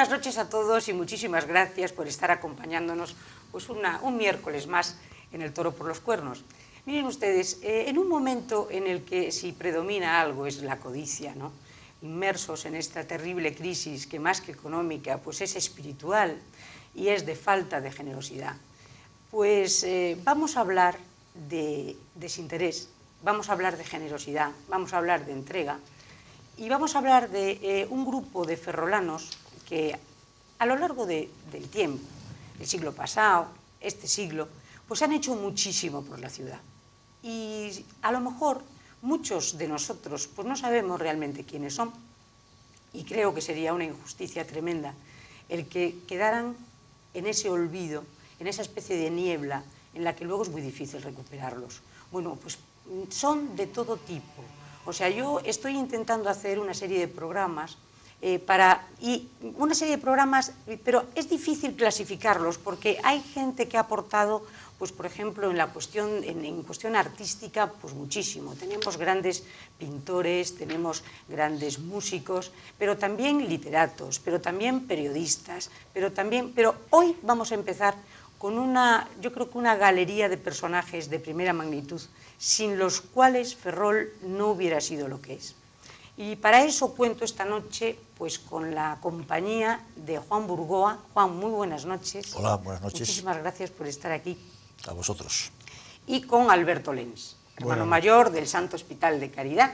buenas noches a todos y muchísimas gracias por estar acompañándonos pues un miércoles más en el Toro por los Cuernos. Miren ustedes, en un momento en el que si predomina algo es la codicia, ¿no? Inmersos en esta terrible crisis que más que económica pues es espiritual y es de falta de generosidad, pues vamos a hablar de desinterés, vamos a hablar de generosidad, vamos a hablar de entrega y vamos a hablar de un grupo de ferrolanos que a lo largo del tiempo, el siglo pasado, este siglo, pues han hecho muchísimo por la ciudad. Y a lo mejor muchos de nosotros pues no sabemos realmente quiénes son y creo que sería una injusticia tremenda el que quedaran en ese olvido, en esa especie de niebla en la que luego es muy difícil recuperarlos. Bueno, pues son de todo tipo. O sea, yo estoy intentando hacer una serie de programas pero es difícil clasificarlos porque hay gente que ha aportado, pues por ejemplo, en cuestión artística, pues muchísimo. Tenemos grandes pintores, tenemos grandes músicos, pero también literatos, pero también periodistas, pero hoy vamos a empezar con yo creo que una galería de personajes de primera magnitud, sin los cuales Ferrol no hubiera sido lo que es. Y para eso cuento esta noche pues con la compañía de Juan Burgoa. Juan, muy buenas noches. Hola, buenas noches. Muchísimas gracias por estar aquí. A vosotros. Y con Alberto Lens, hermano mayor del Santo Hospital de Caridad.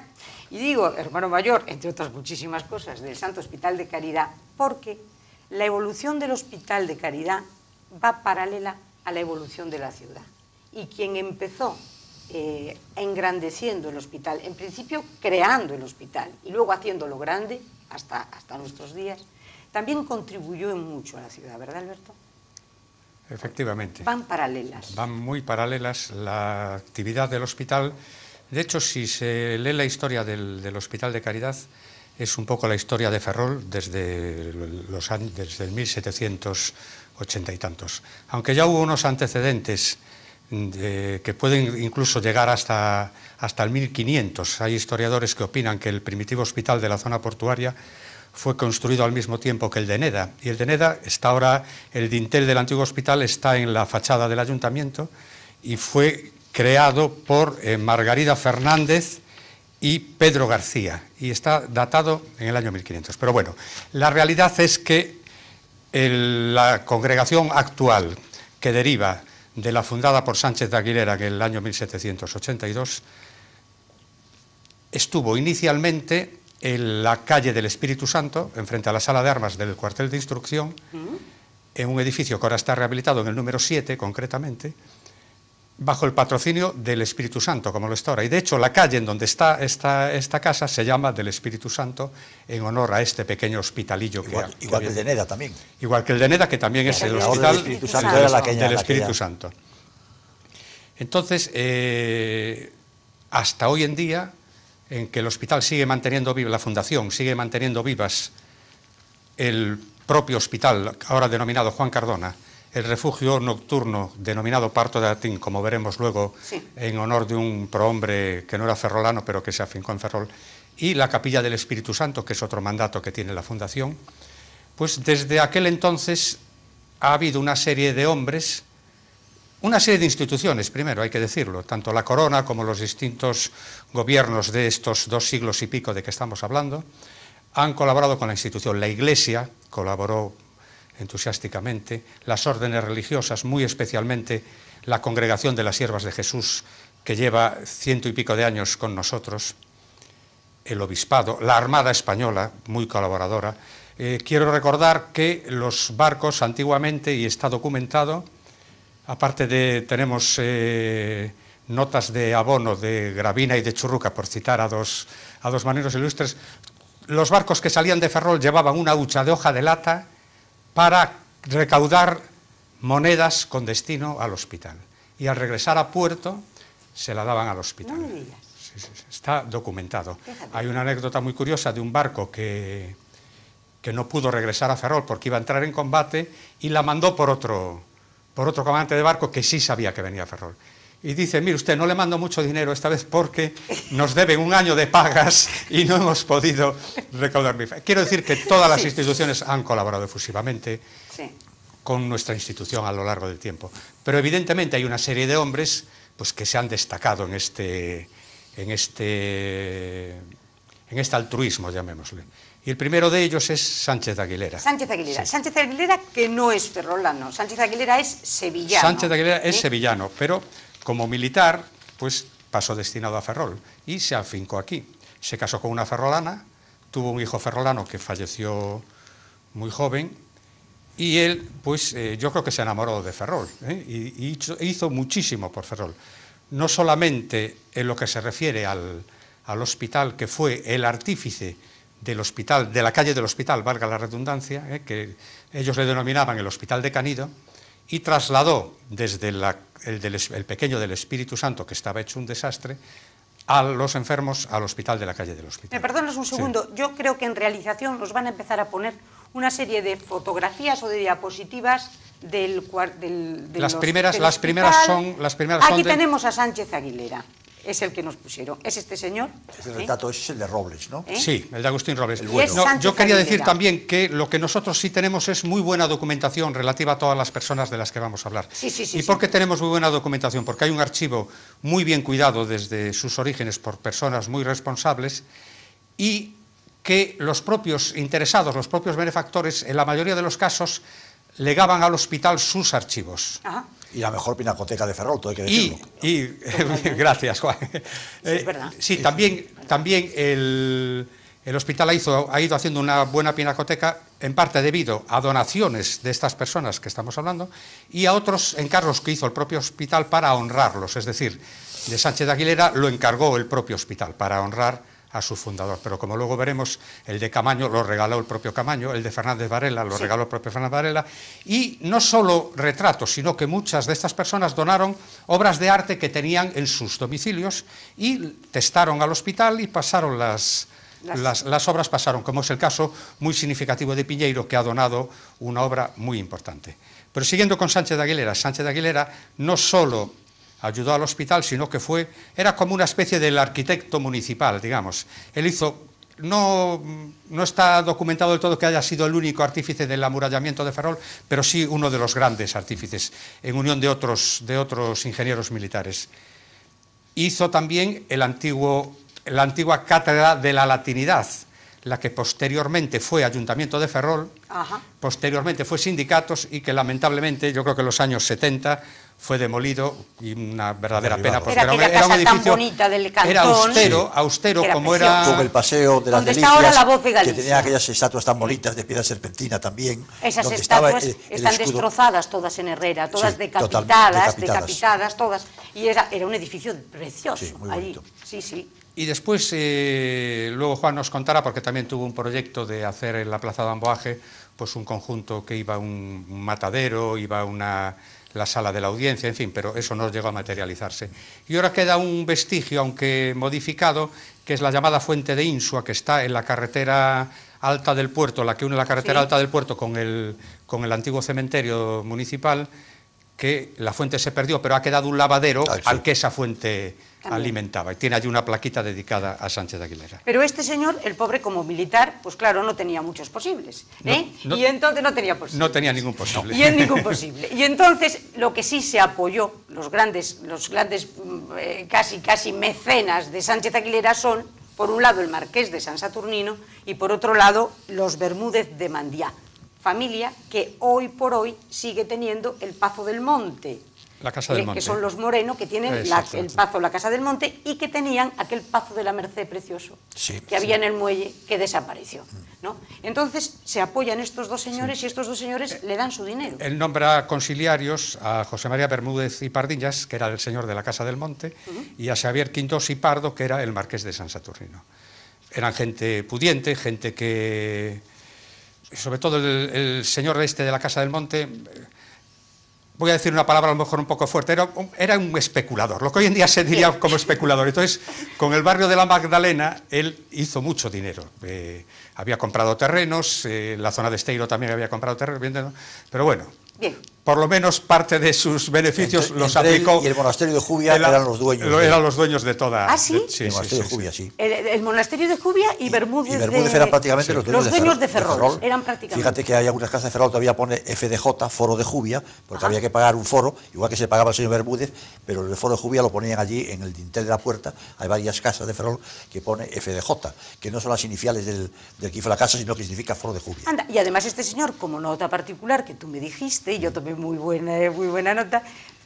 Y digo hermano mayor, entre otras muchísimas cosas, del Santo Hospital de Caridad, porque la evolución del Hospital de Caridad va paralela a la evolución de la ciudad. Y quien empezó engrandeciendo el hospital, en principio creando el hospital y luego haciéndolo grande hasta nuestros días, también contribuyó en mucho a la ciudad, ¿verdad, Alberto? Efectivamente. Van paralelas. Van muy paralelas la actividad del hospital. De hecho, si se lee la historia del Hospital de Caridad, es un poco la historia de Ferrol desde el 1780 y tantos. Aunque ya hubo unos antecedentes que pueden incluso llegar hasta el 1500. Hay historiadores que opinan que el primitivo hospital de la zona portuaria fue construido al mismo tiempo que el de Neda, y el de Neda está ahora, el dintel del antiguo hospital está en la fachada del ayuntamiento y fue creado por Margarida Fernández y Pedro García, y está datado en el año 1500. Pero bueno, la realidad es que la congregación actual que deriva de la fundada por Sánchez de Aguilera en el año 1782, estuvo inicialmente en la calle del Espíritu Santo, enfrente a la sala de armas del cuartel de instrucción, en un edificio que ahora está rehabilitado en el número 7, concretamente, bajo el patrocinio del Espíritu Santo, como lo está ahora. Y de hecho, la calle en donde está esta casa se llama del Espíritu Santo, en honor a este pequeño hospitalillo igual que el de Neda también. Igual que el de Neda, que también es el hospital del Espíritu Santo. Entonces, hasta hoy en día, en que el hospital sigue manteniendo viva, la fundación sigue manteniendo vivas el propio hospital, ahora denominado Juan Cardona, el refugio nocturno denominado Parto de Atín, como veremos luego, sí, en honor de un prohombre que no era ferrolano, pero que se afincó en Ferrol, y la Capilla del Espíritu Santo, que es otro mandato que tiene la fundación, pues desde aquel entonces ha habido una serie de hombres, una serie de instituciones, primero hay que decirlo, tanto la corona como los distintos gobiernos de estos 2 siglos y pico de que estamos hablando, han colaborado con la institución. La Iglesia colaboró entusiásticamente, las órdenes religiosas, muy especialmente la Congregación de las Siervas de Jesús, que lleva 100 y pico de años con nosotros, el Obispado, la Armada Española, muy colaboradora. Quiero recordar que los barcos antiguamente, y está documentado, aparte tenemos notas de abono de Gravina y de Churruca, por citar a dos marineros ilustres, los barcos que salían de Ferrol llevaban una hucha de hoja de lata para recaudar monedas con destino al hospital. Y al regresar a puerto, se la daban al hospital. No me digas. Sí, está documentado. Fíjate. Hay una anécdota muy curiosa de un barco que no pudo regresar a Ferrol porque iba a entrar en combate y la mandó por otro comandante de barco que sí sabía que venía a Ferrol. y dice, mire usted, no le mando mucho dinero esta vez porque nos deben un año de pagas y no hemos podido recaudar mi fe. Quiero decir que todas las instituciones han colaborado efusivamente con nuestra institución a lo largo del tiempo. Pero evidentemente hay una serie de hombres pues, que se han destacado en este altruismo, llamémosle. Y el primero de ellos es Sánchez de Aguilera. Sánchez de Aguilera. Sí. Sánchez de Aguilera, que no es ferrolano. Sánchez de Aguilera es sevillano. Sánchez de Aguilera es sevillano, pero como militar, pues pasó destinado a Ferrol y se afincó aquí. Se casó con una ferrolana, tuvo un hijo ferrolano que falleció muy joven y él, pues yo creo que se enamoró de Ferrol y hizo muchísimo por Ferrol. No solamente en lo que se refiere al hospital, que fue el artífice del hospital, de la calle del hospital, valga la redundancia, que ellos le denominaban el Hospital de Canido, y trasladó desde el pequeño del Espíritu Santo, que estaba hecho un desastre, a los enfermos al hospital de la calle del hospital. ¿Me perdonas un segundo? Sí. Yo creo que en realización nos van a empezar a poner una serie de fotografías o de diapositivas las primeras son Aquí tenemos a Sánchez Aguilera. Es el que nos pusieron. ¿Es este señor? Ese retrato es el de Robles, ¿no? Sí, el de Agustín Robles. Bueno. No, yo quería decir también que lo que nosotros sí tenemos es muy buena documentación relativa a todas las personas de las que vamos a hablar. Sí. ¿Y por qué tenemos muy buena documentación? Porque hay un archivo muy bien cuidado desde sus orígenes por personas muy responsables y que los propios interesados, los propios benefactores, en la mayoría de los casos, legaban al hospital sus archivos. Ajá. Y la mejor pinacoteca de Ferrol, todo hay que decirlo. Gracias, Juan. Sí, es verdad. Sí, también el hospital ha ido haciendo una buena pinacoteca, en parte debido a donaciones de estas personas que estamos hablando y a otros encargos que hizo el propio hospital para honrarlos. Es decir, de Sánchez de Aguilera lo encargó el propio hospital para honrar a su fundador, pero como luego veremos, el de Camaño lo regaló el propio Camaño, el de Fernández Varela lo regaló el propio Fernández Varela, y no solo retratos, sino que muchas de estas personas donaron obras de arte que tenían en sus domicilios y testaron al hospital y pasaron las obras pasaron, como es el caso muy significativo de Piñeiro, que ha donado una obra muy importante. Pero siguiendo con Sánchez de Aguilera no solo ayudó al hospital, sino que era como una especie del arquitecto municipal, digamos. Él hizo, no está documentado del todo que haya sido el único artífice del amurallamiento de Ferrol, pero sí uno de los grandes artífices, en unión de otros ingenieros militares. Hizo también la antigua Cátedra de la Latinidad, la que posteriormente fue Ayuntamiento de Ferrol, posteriormente fue Sindicatos y que lamentablemente, yo creo que en los años 70, fue demolido y una verdadera pena porque era un edificio tan bonita del cantón, era austero era como era con el paseo de las Delicias, ahora la Voz de que tenía aquellas estatuas tan bonitas de piedra serpentina también. Esas estatuas están destrozadas todas en Herrera, todas decapitadas todas, y era un edificio precioso muy allí. bonito. Sí. Y después, luego Juan nos contará, porque también tuvo un proyecto de hacer en la Plaza de Amboaje pues un conjunto que iba a un matadero, iba a la sala de la audiencia, en fin, pero eso no llegó a materializarse. Y ahora queda un vestigio, aunque modificado, que es la llamada Fuente de Insua, que está en la carretera alta del puerto, la que une la carretera alta del puerto con el antiguo cementerio municipal, que la fuente se perdió, pero ha quedado un lavadero al que esa fuente alimentaba, y tiene allí una plaquita dedicada a Sánchez de Aguilera. Pero este señor, el pobre, como militar, pues claro, no tenía muchos posibles, y entonces no tenía posibles. No tenía ningún posible. Y en ningún posible. Y entonces, lo que sí se apoyó, los grandes casi mecenas de Sánchez de Aguilera son, por un lado, el Marqués de San Saturnino, y por otro lado, los Bermúdez de Mandiá, familia que hoy por hoy sigue teniendo el Pazo del Monte. La Casa del Monte. Que son los Moreno, que tienen el Pazo, la Casa del Monte, y que tenían aquel Pazo de la Merced precioso, que había en el muelle, que desapareció, ¿no? Entonces se apoyan estos dos señores y estos dos señores le dan su dinero. Él nombra conciliarios a José María Bermúdez y Pardiñas, que era el señor de la Casa del Monte, y a Xavier Quintós y Pardo, que era el Marqués de San Saturnino. Eran gente pudiente, gente que, sobre todo el señor de la Casa del Monte, voy a decir una palabra a lo mejor un poco fuerte, era un especulador, lo que hoy en día se diría como especulador. Entonces, con el barrio de la Magdalena, él hizo mucho dinero. Había comprado terrenos, la zona de Esteiro también había comprado terrenos, pero bueno, Bien. Por lo menos parte de sus beneficios los aplicó. Y el monasterio de Jubia eran los dueños. Eran los dueños de toda. ¿Ah, sí? El monasterio de Jubia, sí. El monasterio de Jubia y Bermúdez. Y Bermúdez eran prácticamente los dueños de Ferrol. Eran prácticamente. Fíjate que hay algunas casas de Ferrol todavía pone FDJ, Foro de Jubia, porque había que pagar un foro, igual que se pagaba el señor Bermúdez, pero el foro de Jubia lo ponían allí en el dintel de la puerta. Hay varias casas de Ferrol que pone FDJ, que no son las iniciales del que hizo la casa, sino que significa Foro de Jubia. Anda, y además este señor, como nota particular que tú me dijiste, y yo tomé muy buena nota,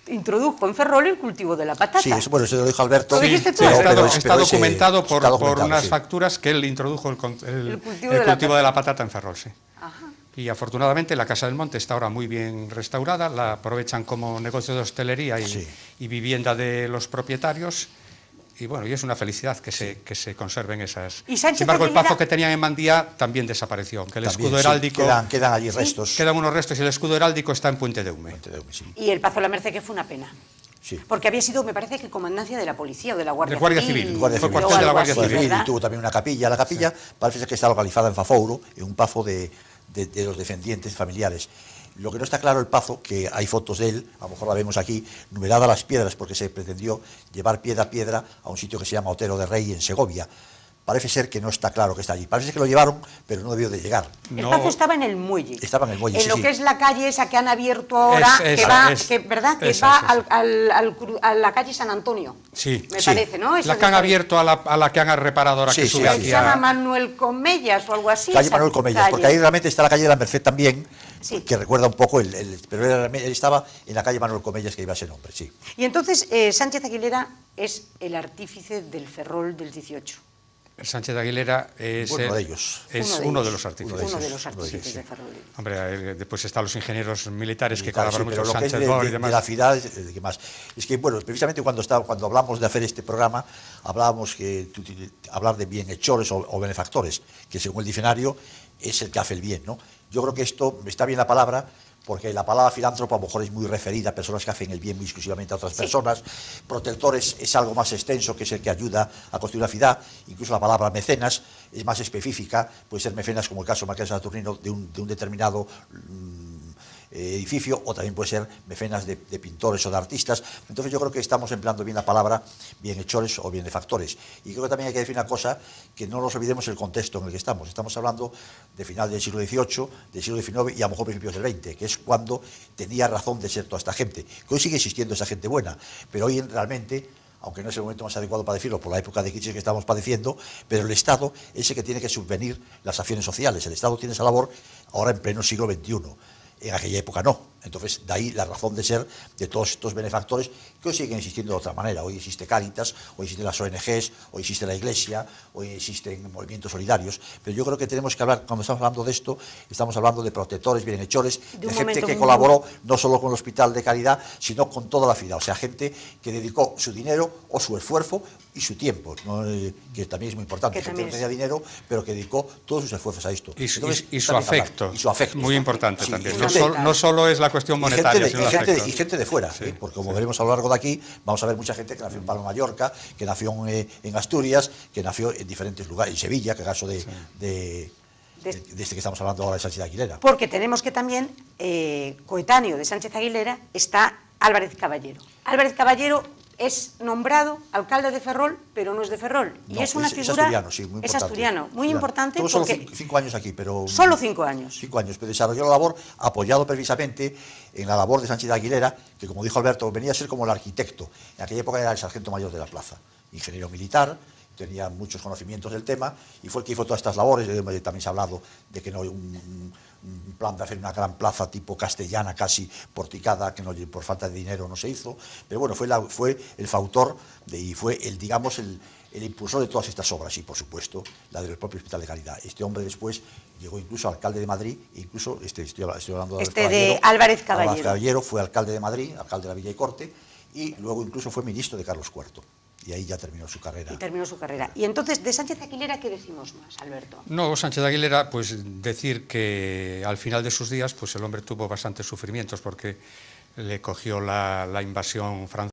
introdujo en Ferrol el cultivo de la patata. Sí, eso lo dijo Alberto. ¿Lo dijiste tú? Está documentado por unas facturas que él introdujo el cultivo de la patata en Ferrol, sí. Ajá. Y afortunadamente la Casa del Monte está ahora muy bien restaurada, la aprovechan como negocio de hostelería y vivienda de los propietarios. Y bueno, y es una felicidad que se conserven esas. Sin embargo, el pazo que tenían en Mandía también desapareció, aunque el escudo heráldico... Quedan allí restos. Quedan unos restos y el escudo heráldico está en Puente de Hume. Sí. Y el Pazo de la Merced, que fue una pena. Sí. Porque había sido, me parece que comandancia de la policía o de la Guardia Civil. Fue cuartel de la Guardia Civil. Y tuvo también una capilla. La capilla parece que está localizada en Fafouro, en un pazo de los defendientes familiares. Lo que no está claro el pazo, que hay fotos de él, a lo mejor la vemos aquí, numeradas las piedras, porque se pretendió llevar piedra a piedra a un sitio que se llama Otero de Rey, en Segovia. Parece ser que no está claro que está allí. Parece que lo llevaron, pero no debió de llegar. El pazo estaba en el muelle. Estaba en el muelle, en lo que es la calle esa que han abierto ahora, que va a la calle San Antonio. Sí. Me parece, ¿no? La que han abierto a la que han reparado ahora que sube aquí. Se llama Manuel Comellas o algo así. Calle Manuel Comellas, porque ahí realmente está la calle de la Merced también, que recuerda un poco, pero él estaba en la calle Manuel Comellas, que iba ese nombre, sí. Y entonces Sánchez Aguilera es el artífice del Ferrol del 18. Sánchez de Aguilera es uno de los artífices. De Ferrol. Hombre, después están los ingenieros militares que colaboran mucho, Sánchez Bor y demás. De la ciudad, ¿qué más? Es que, bueno, precisamente cuando hablamos de hacer este programa, hablábamos hablar de bienhechores o benefactores, que según el diccionario es el que hace el bien, ¿no? Yo creo que esto, está bien la palabra, porque la palabra filántropo a lo mejor es muy referida a personas que hacen el bien muy exclusivamente a otras personas. Protectores es algo más extenso, que es el que ayuda a construir la ciudad. Incluso la palabra mecenas es más específica, puede ser mecenas, como el caso de Marqués de Saturnino, de un determinado edificio, o también puede ser mecenas de pintores o de artistas. Entonces yo creo que estamos empleando bien la palabra bienhechores o benefactores. Y creo que también hay que decir una cosa, que no nos olvidemos el contexto en el que estamos. Estamos hablando de final del siglo XVIII, del siglo XIX y a lo mejor principios del XX, que es cuando tenía razón de ser toda esta gente. Que hoy sigue existiendo esa gente buena, pero hoy realmente, aunque no es el momento más adecuado para decirlo por la época de crisis que estamos padeciendo, pero el Estado es el que tiene que subvenir las acciones sociales. El Estado tiene esa labor ahora en pleno siglo XXI. En aquella época no. Entonces, de ahí la razón de ser de todos estos benefactores que hoy siguen existiendo de otra manera. Hoy existe Cáritas, hoy existen las ONGs, hoy existe la Iglesia, hoy existen movimientos solidarios. Pero yo creo que tenemos que hablar, cuando estamos hablando de esto, estamos hablando de protectores, bienhechores, de gente que colaboró no solo con el Hospital de Caridad, sino con toda la ciudad. O sea, gente que dedicó su dinero o su esfuerzo y su tiempo, ¿no? Que también es muy importante. Gente que no tenía dinero, pero que dedicó todos sus esfuerzos a esto. Y su afecto. Muy importante también. No solo es la cuestión monetaria, y gente de fuera, sí, porque como veremos a lo largo de aquí, vamos a ver mucha gente que nació en Palma, Mallorca, que nació en Asturias, que nació en diferentes lugares, en Sevilla, que es el caso de este que estamos hablando ahora de Sánchez Aguilera. Porque tenemos que también, coetáneo de Sánchez Aguilera, está Álvarez Caballero. Álvarez Caballero es nombrado alcalde de Ferrol, pero no es de Ferrol. Y no, es una figura... asturiano, sí, muy importante. Es asturiano, muy importante. Tuvo solo 5 años aquí, pero... Solo 5 años. 5 años, pero desarrolló la labor apoyado precisamente en la labor de Sánchez de Aguilera, que como dijo Alberto, venía a ser como el arquitecto. En aquella época era el sargento mayor de la plaza, ingeniero militar, tenía muchos conocimientos del tema y fue el que hizo todas estas labores. También se ha hablado de que no un plan de hacer una gran plaza tipo castellana, casi porticada, que no, por falta de dinero no se hizo, pero bueno, fue el fautor y fue el impulsor de todas estas obras y, por supuesto, la del propio Hospital de Caridad. Este hombre después llegó incluso alcalde de Madrid, incluso, estoy hablando de Álvarez Caballero. Álvarez Caballero fue alcalde de Madrid, alcalde de la Villa y Corte, y luego incluso fue ministro de Carlos IV. Y ahí ya terminó su carrera. Y entonces, de Sánchez Aguilera, ¿qué decimos más, Alberto? No, Sánchez Aguilera, pues decir que al final de sus días, pues el hombre tuvo bastantes sufrimientos porque le cogió la invasión francesa.